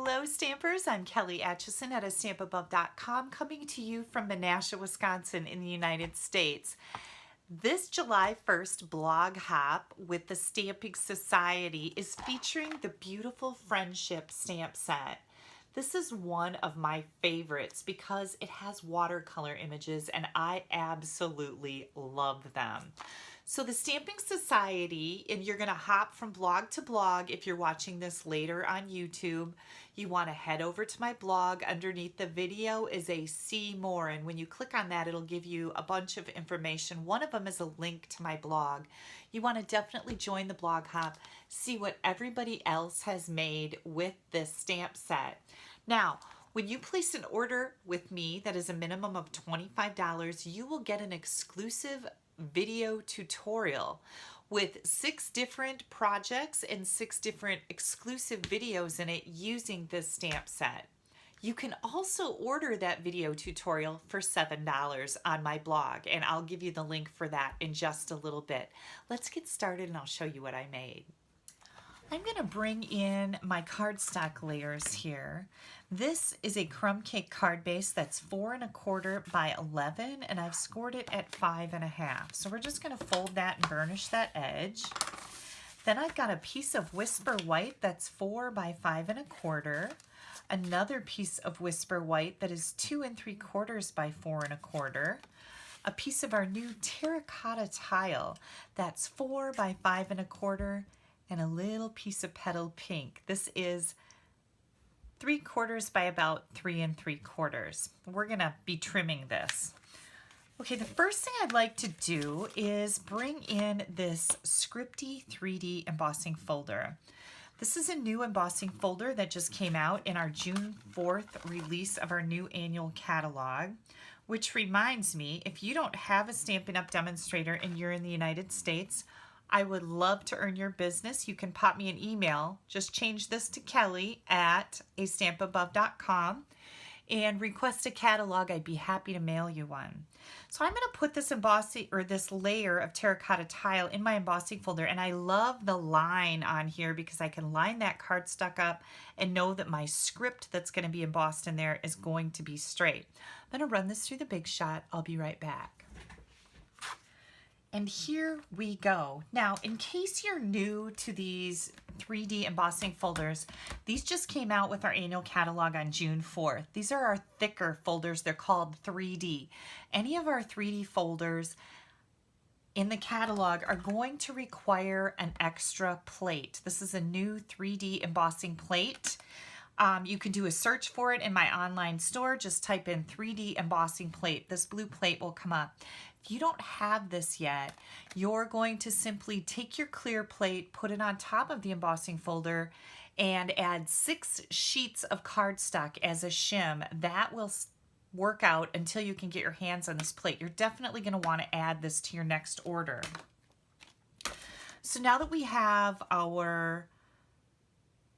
Hello Stampers, I'm Kelly Acheson at stampabove.com coming to you from Menasha, Wisconsin in the United States. This July 1st blog hop with the Stamping Society is featuring the beautiful Friendship stamp set. This is one of my favorites because it has watercolor images and I absolutely love them. So the Stamping Society, and you're going to hop from blog to blog if you're watching this later on YouTube. You want to head over to my blog. Underneath the video is a See More, and when you click on that, it'll give you a bunch of information. One of them is a link to my blog. You want to definitely join the blog hop, see what everybody else has made with this stamp set. Now, when you place an order with me that is a minimum of $25, you will get an exclusive video tutorial with 6 different projects and 6 different exclusive videos in it using this stamp set. You can also order that video tutorial for $7 on my blog, and I'll give you the link for that in just a little bit. Let's get started and I'll show you what I made. I'm going to bring in my cardstock layers here. This is a crumb cake card base that's 4 1/4 by 11, and I've scored it at 5 1/2. So we're just going to fold that and burnish that edge. Then I've got a piece of Whisper White that's 4 by 5 1/4. Another piece of Whisper White that is 2 3/4 by 4 1/4. A piece of our new terracotta tile that's 4 by 5 1/4. And a little piece of petal pink. This is 3/4 by about 3 3/4. We're gonna be trimming this. Okay, the first thing I'd like to do is bring in this Scripty 3D embossing folder. This is a new embossing folder that just came out in our June 4th release of our new annual catalog, which reminds me, if you don't have a Stampin' Up! Demonstrator and you're in the United States, I would love to earn your business. You can pop me an email. Just change this to Kelly at stampabove.com and request a catalog. I'd be happy to mail you one. So I'm going to put this embossing or this layer of terracotta tile in my embossing folder, and I love the line on here because I can line that cardstock up and know that my script that's going to be embossed in there is going to be straight. I'm going to run this through the Big Shot. I'll be right back. And here we go. Now, in case you're new to these 3D embossing folders, these just came out with our annual catalog on June 4th. These are our thicker folders. They're called 3D. Any of our 3D folders in the catalog are going to require an extra plate. This is a new 3D embossing plate. You can do a search for it in my online store. Just type in 3D embossing plate. This blue plate will come up. If you don't have this yet, you're going to simply take your clear plate, put it on top of the embossing folder, and add 6 sheets of cardstock as a shim. That will work out until you can get your hands on this plate. You're definitely going to want to add this to your next order. So now that we have our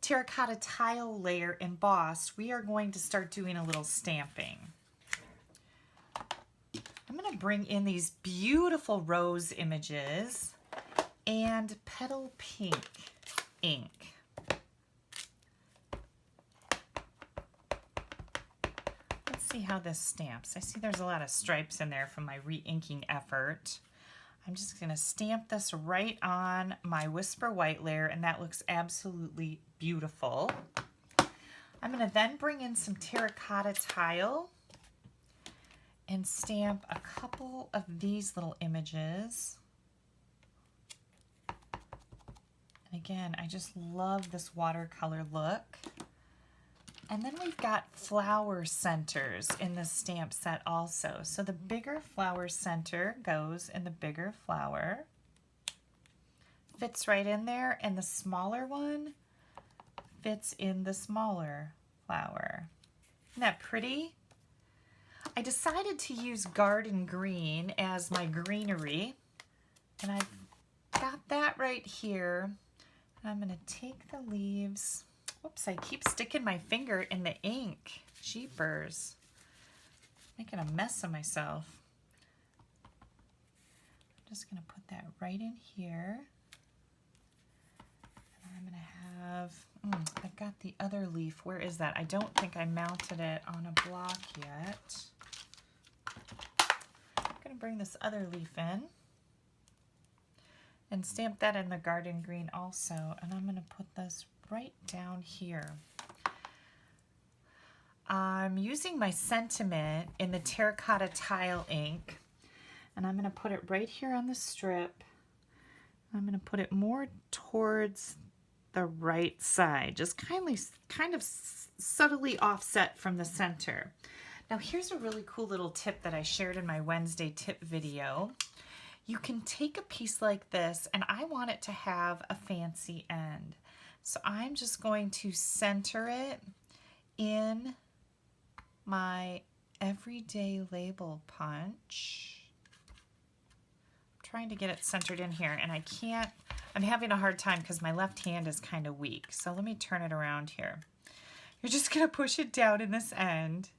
terracotta tile layer embossed, we are going to start doing a little stamping. I'm going to bring in these beautiful rose images and petal pink ink. Let's see how this stamps. I see there's a lot of stripes in there from my re-inking effort. I'm just going to stamp this right on my Whisper White layer, and that looks absolutely beautiful. I'm going to then bring in some terracotta tile and stamp a couple of these little images. And again, I just love this watercolor look. And then we've got flower centers in the stamp set also. So the bigger flower center goes in the bigger flower. Fits right in there, and the smaller one fits in the smaller flower. Isn't that pretty? I decided to use garden green as my greenery, and I've got that right here. And I'm going to take the leaves. Oops, I keep sticking my finger in the ink. Jeepers. Making a mess of myself. I'm just going to put that right in here. And I'm going to have, I've got the other leaf. Where is that? I don't think I mounted it on a block yet. I'm going to bring this other leaf in and stamp that in the garden green also. And I'm going to put this right down here. I'm using my sentiment in the terracotta tile ink, and I'm going to put it right here on the strip. I'm going to put it more towards the right side, just kind of subtly offset from the center. Now here's a really cool little tip that I shared in my Wednesday tip video. You can take a piece like this, and I want it to have a fancy end. So I'm just going to center it in my everyday label punch. I'm trying to get it centered in here, and I can't, I'm having a hard time because my left hand is kind of weak. So let me turn it around here. You're just going to push it down in this end.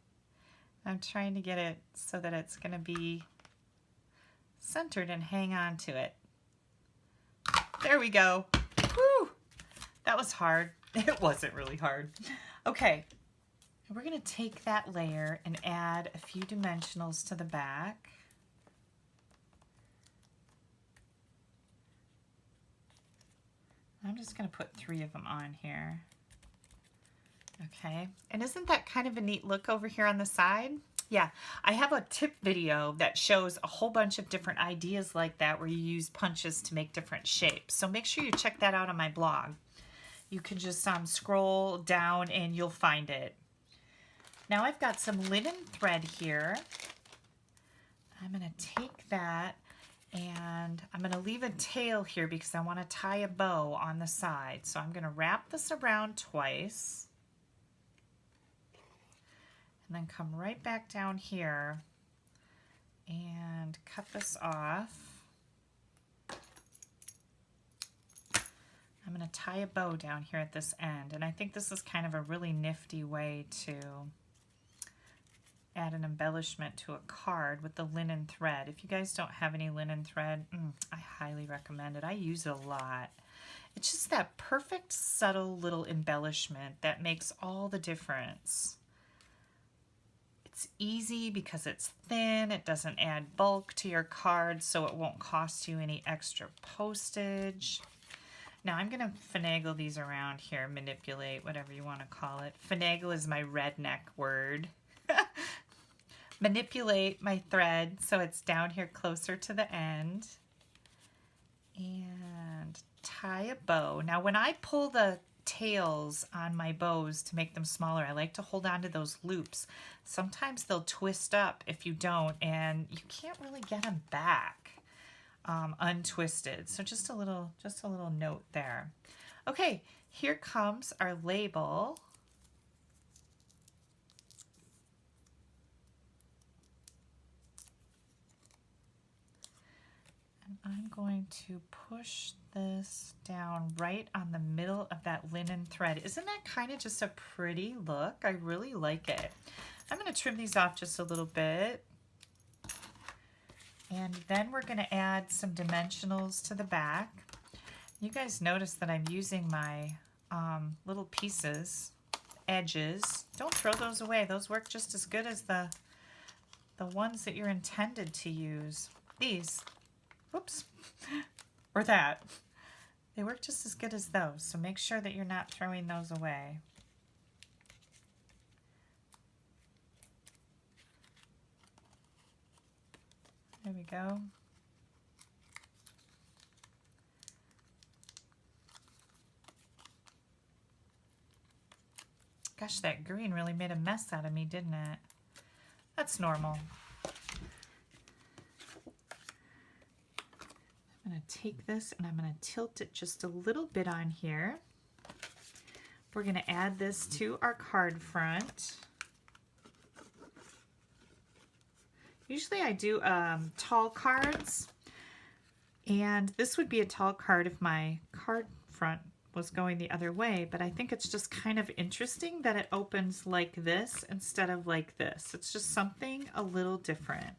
I'm trying to get it so that it's going to be centered and hang on to it. There we go. Whew! That was hard. It wasn't really hard. Okay. We're going to take that layer and add a few dimensionals to the back. I'm just going to put 3 of them on here. Okay, and isn't that kind of a neat look over here on the side? Yeah, I have a tip video that shows a whole bunch of different ideas like that where you use punches to make different shapes. So make sure you check that out on my blog. You can just scroll down and you'll find it. Now I've got some linen thread here. I'm going to take that and I'm going to leave a tail here because I want to tie a bow on the side. So I'm going to wrap this around twice and then come right back down here and cut this off. I'm going to tie a bow down here at this end, and I think this is kind of a really nifty way to add an embellishment to a card with the linen thread. If you guys don't have any linen thread, I highly recommend it. I use it a lot. It's just that perfect subtle little embellishment that makes all the difference. It's easy because it's thin, it doesn't add bulk to your card, so it won't cost you any extra postage. Now I'm going to finagle these around here, manipulate, whatever you want to call it. Finagle is my redneck word. Manipulate my thread so it's down here closer to the end. And tie a bow. Now when I pull the tails on my bows to make them smaller, I like to hold on to those loops. Sometimes they'll twist up if you don't, and you can't really get them back untwisted. So just a little note there. Okay, here comes our label. I'm going to push this down right on the middle of that linen thread. Isn't that kind of just a pretty look? I really like it. I'm going to trim these off just a little bit. And then we're going to add some dimensionals to the back. You guys notice that I'm using my little pieces, edges. Don't throw those away. Those work just as good as the ones that you're intended to use. These. Whoops, or that. They work just as good as those, so make sure that you're not throwing those away. There we go. Gosh, that green really made a mess out of me, didn't it? That's normal. I'm going to take this and I'm going to tilt it just a little bit on here. We're going to add this to our card front. Usually I do tall cards, and this would be a tall card if my card front was going the other way, but I think it's just kind of interesting that it opens like this instead of like this. It's just something a little different.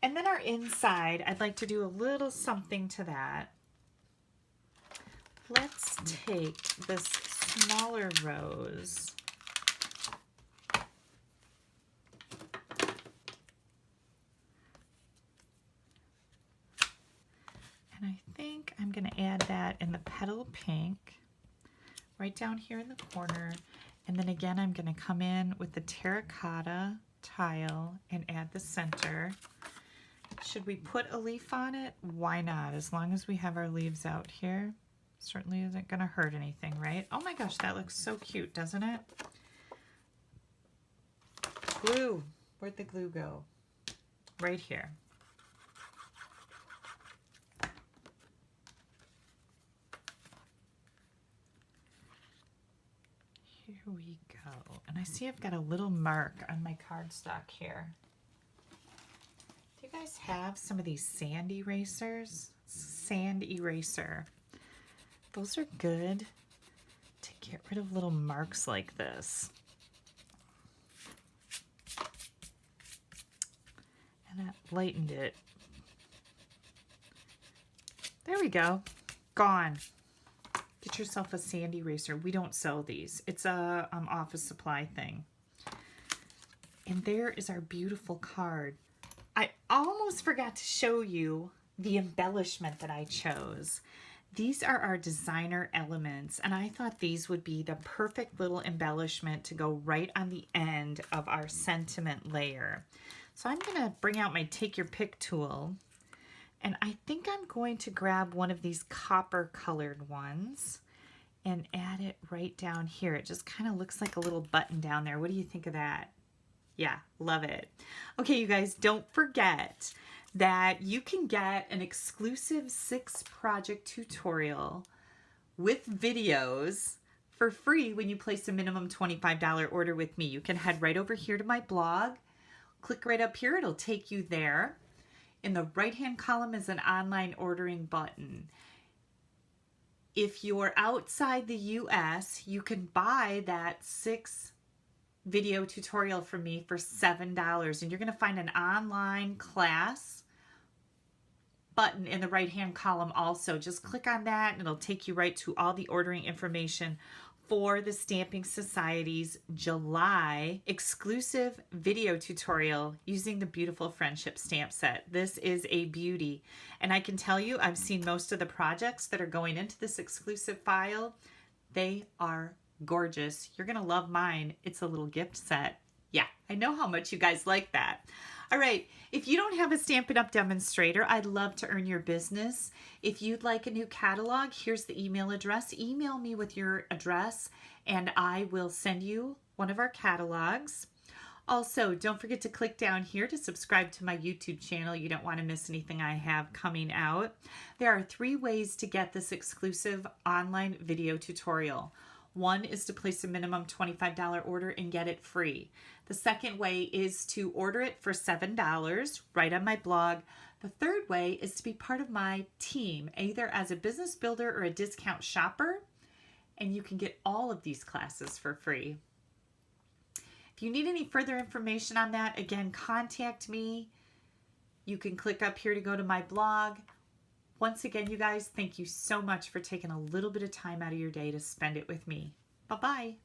And then our inside, I'd like to do a little something to that. Let's take this smaller rose and I think I'm going to add that in the petal pink right down here in the corner, and then again I'm going to come in with the terracotta tile and add the center. Should we put a leaf on it? Why not? As long as we have our leaves out here. Certainly isn't going to hurt anything, right? Oh my gosh, that looks so cute, doesn't it? Glue. Where'd the glue go? Right here. Here we go. And I see I've got a little mark on my cardstock here. Do you guys have some of these sand erasers? Sand eraser. Those are good to get rid of little marks like this. And that lightened it. There we go. Gone. Get yourself a sand eraser. We don't sell these. It's a office supply thing. And there is our beautiful card. I almost forgot to show you the embellishment that I chose. These are our designer elements, and I thought these would be the perfect little embellishment to go right on the end of our sentiment layer. So I'm going to bring out my take your pick tool, and I think I'm going to grab one of these copper colored ones and add it right down here. It just kind of looks like a little button down there. What do you think of that? Yeah, love it. Okay, you guys, don't forget that you can get an exclusive 6-project tutorial with videos for free when you place a minimum $25 order with me. You can head right over here to my blog, click right up here, it'll take you there. In the right-hand column is an online ordering button. If you're outside the US, you can buy that 6 video tutorial from me for $7, and you're going to find an online class button in the right hand column also. Just click on that and it'll take you right to all the ordering information for the Stamping Society's July exclusive video tutorial using the beautiful Friendship stamp set. This is a beauty, and I can tell you I've seen most of the projects that are going into this exclusive file. They are gorgeous. You're gonna love mine. It's a little gift set. Yeah, I know how much you guys like that. All right, if you don't have a Stampin' Up! Demonstrator, I'd love to earn your business. If you'd like a new catalog, here's the email address. Email me with your address and I will send you one of our catalogs. Also, don't forget to click down here to subscribe to my YouTube channel. You don't want to miss anything I have coming out. There are 3 ways to get this exclusive online video tutorial. One is to place a minimum $25 order and get it free. The second way is to order it for $7 right on my blog. The third way is to be part of my team, either as a business builder or a discount shopper, and you can get all of these classes for free. If you need any further information on that, again, contact me. You can click up here to go to my blog. Once again, you guys, thank you so much for taking a little bit of time out of your day to spend it with me. Bye-bye.